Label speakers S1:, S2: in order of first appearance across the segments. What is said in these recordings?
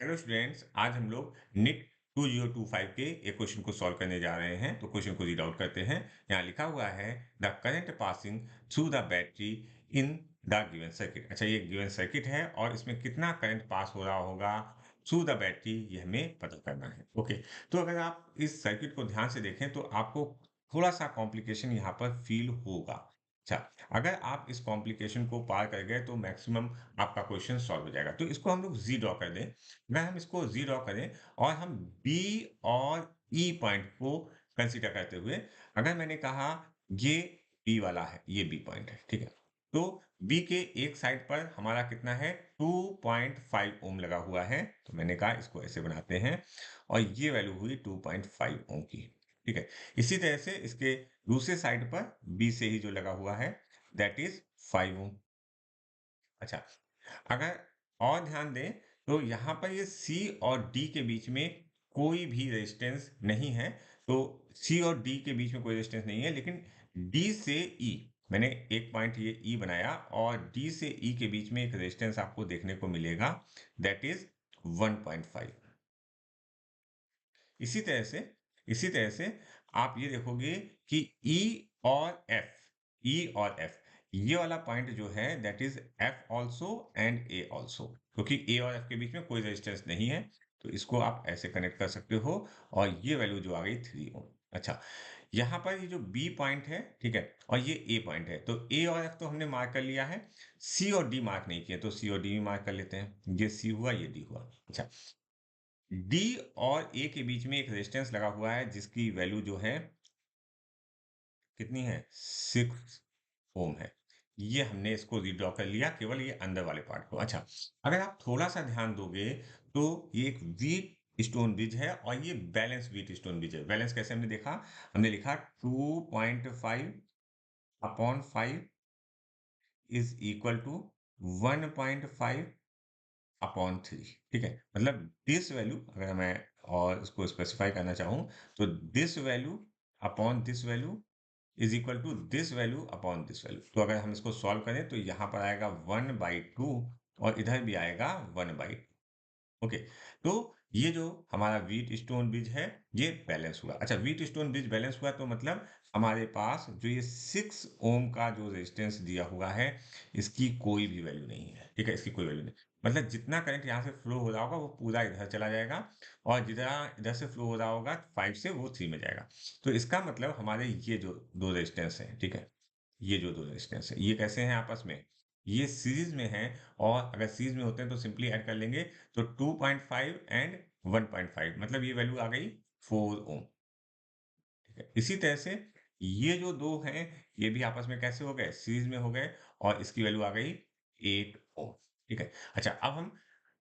S1: Hello students, आज हम लोग निट 2025 के एक क्वेश्चन को सॉल्व करने जा रहे हैं। तो क्वेश्चन को रीड आउट करते हैं। यहाँ लिखा हुआ है the current passing through the battery in the given circuit. अच्छा, ये गिवन सर्किट है और इसमें कितना करंट पास हो रहा होगा थ्रू द बैटरी, ये हमें पता करना है। ओके, तो अगर आप इस सर्किट को ध्यान से देखें तो आपको थोड़ा सा कॉम्प्लिकेशन यहाँ पर फील होगा। अच्छा, अगर आप इस कॉम्प्लिकेशन को पार कर गए तो मैक्सिमम आपका क्वेश्चन सॉल्व हो जाएगा। तो इसको हम लोग जी ड्रॉ कर दें। अगर हम इसको जी ड्रॉ करें और हम बी और ई पॉइंट को कंसीडर करते हुए, अगर मैंने कहा ये बी वाला है, ये बी पॉइंट है, ठीक है। तो बी के एक साइड पर हमारा कितना है, 2.5 ओम लगा हुआ है। तो मैंने कहा इसको ऐसे बनाते हैं और ये वैल्यू हुई 2.5 ओम की, ठीक है। इसी तरह से इसके दूसरे साइड पर बी से ही जो लगा हुआ है, दैट इज 5 ओम। अच्छा, अगर और ध्यान दें तो यहाँ पर ये सी और डी के बीच में कोई भी रेजिस्टेंस नहीं है। तो सी और डी के बीच में कोई रेजिस्टेंस नहीं है, लेकिन डी से ई, मैंने एक पॉइंट ये ई बनाया और डी से ई के बीच में एक रेजिस्टेंस आपको देखने को मिलेगा, दैट इज 1.5। इसी तरह से इसी तरह से आप ये देखोगे कि ई और एफ, ये वाला पॉइंट जो है that is F also and A also, क्योंकि ए और एफ के बीच में कोई रेजिस्टेंस नहीं है। तो इसको आप ऐसे कनेक्ट कर सकते हो और ये वैल्यू जो आ गई 3 ओम। अच्छा, यहाँ पर ये जो बी पॉइंट है, ठीक है, और ये ए पॉइंट है, तो ए और एफ तो हमने मार्क कर लिया है, सी और डी मार्क नहीं किया, तो सी और डी भी मार्क कर लेते हैं। ये सी हुआ, ये डी हुआ। अच्छा, डी और ए के बीच में एक रेजिस्टेंस लगा हुआ है जिसकी वैल्यू जो है कितनी है, 6 ओम है। ये हमने इसको रीड्रॉ कर लिया, केवल ये अंदर वाले पार्ट को। अच्छा, अगर आप थोड़ा सा ध्यान दोगे तो ये एक वीट स्टोन ब्रिज है और ये बैलेंस वीट स्टोन ब्रिज है। बैलेंस कैसे हमने देखा, हमने लिखा 2.5 upon 5 is equal to 1.5 upon 3, ठीक है। मतलब दिस वैल्यू, अगर मैं और इसको स्पेसिफाई करना चाहूँ, तो this value upon this value is equal to this value upon this value. तो अगर हम इसको सॉल्व करें तो यहाँ पर आएगा 1/2 और इधर भी आएगा 1/2। ओके, तो ये जो हमारा व्हीट स्टोन ब्रिज है, ये बैलेंस हुआ। अच्छा, व्हीट स्टोन ब्रिज बैलेंस हुआ तो मतलब हमारे पास जो ये 6 ओम का जो रेजिस्टेंस दिया हुआ है, इसकी कोई भी वैल्यू नहीं है, ठीक है। इसकी कोई वैल्यू नहीं, मतलब जितना करंट यहाँ से फ्लो हो रहा होगा वो पूरा इधर चला जाएगा और जितना इधर से फ्लो हो रहा होगा 5 से वो 3 में जाएगा। तो इसका मतलब हमारे ये जो दो रेजिस्टेंस है, ठीक है, ये जो दो रेजिस्टेंस है, ये कैसे हैं आपस में, ये सीरीज में हैं। और अगर सीरीज में होते हैं तो सिंपली ऐड कर लेंगे, तो 2.5 एंड 1.5, मतलब ये वैल्यू आ गई 4 ओम, ठीक है। इसी तरह से ये जो दो हैं, ये भी आपस में कैसे हो गए, सीरीज में हो गए और इसकी वैल्यू आ गई 8 ओम, ठीक है। अच्छा, अब हम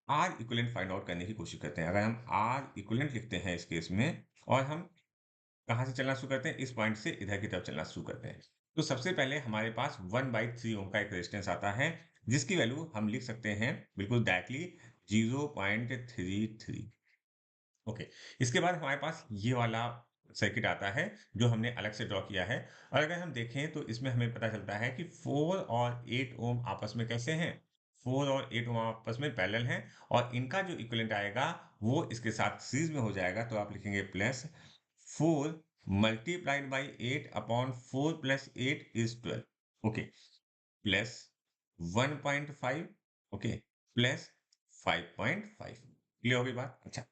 S1: आर इक्विवेलेंट फाइंड आउट करने की कोशिश करते हैं। अगर हम आर इक्विवेलेंट लिखते हैं इस केस में और हम कहाँ से चलना शुरू करते हैं, इस पॉइंट से इधर की तरफ चलना शुरू करते हैं, तो सबसे पहले हमारे पास 1/3 ओम का एक रेजिस्टेंस आता है जिसकी वैल्यू हम लिख सकते हैं बिल्कुल डायरेक्टली 0.33। ओके, इसके बाद हमारे पास ये वाला सर्किट आता है जो हमने अलग से ड्रॉ किया है। और अगर हम देखें तो इसमें हमें पता चलता है कि 4 और 8 ओम आपस में कैसे हैं, 4 और 8 ओम आपस में पैरेलल हैं और इनका जो इक्विवेलेंट आएगा वो इसके साथ सीरीज में हो जाएगा। तो आप लिखेंगे plus 4 multiplied by 8 upon 4 plus 8 is 12। Okay, plus 1.5, okay, plus 5.5। Clear हो गई बात। अच्छा,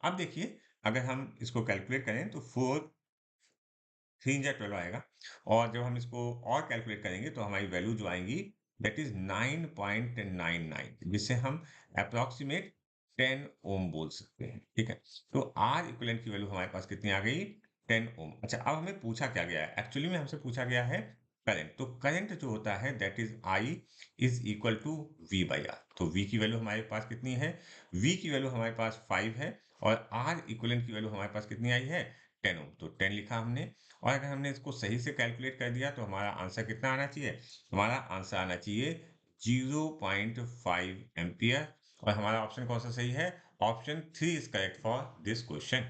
S1: अब देखिए, अगर हम इसको कैलकुलेट करें तो 4 3 जा 12 आएगा और जब हम इसको और कैलकुलेट करेंगे तो हमारी वैल्यू जो आएगी दैट इज 9.99, जिससे हम अप्रोक्सीमेट 10 ओम बोल सकते हैं, ठीक है। तो आर इक्विवेलेंट की वैल्यू हमारे पास कितनी आ गई, 10 ओम। अच्छा, अब हमें पूछा क्या गया है, एक्चुअली में हमसे पूछा गया है करंट। तो करंट जो होता है that is I is equal to V by R. तो वी की वैल्यू हमारे पास कितनी है, वी की वैल्यू हमारे पास 5 है और आर इक्विवेलेंट की वैल्यू हमारे पास कितनी आई है, 10 ओम। तो 10 लिखा हमने और अगर हमने इसको सही से कैलकुलेट कर दिया तो हमारा आंसर कितना आना चाहिए, हमारा आंसर आना चाहिए 0.5 एम्पियर। और हमारा ऑप्शन कौन सा सही है, option 3 is correct for this question.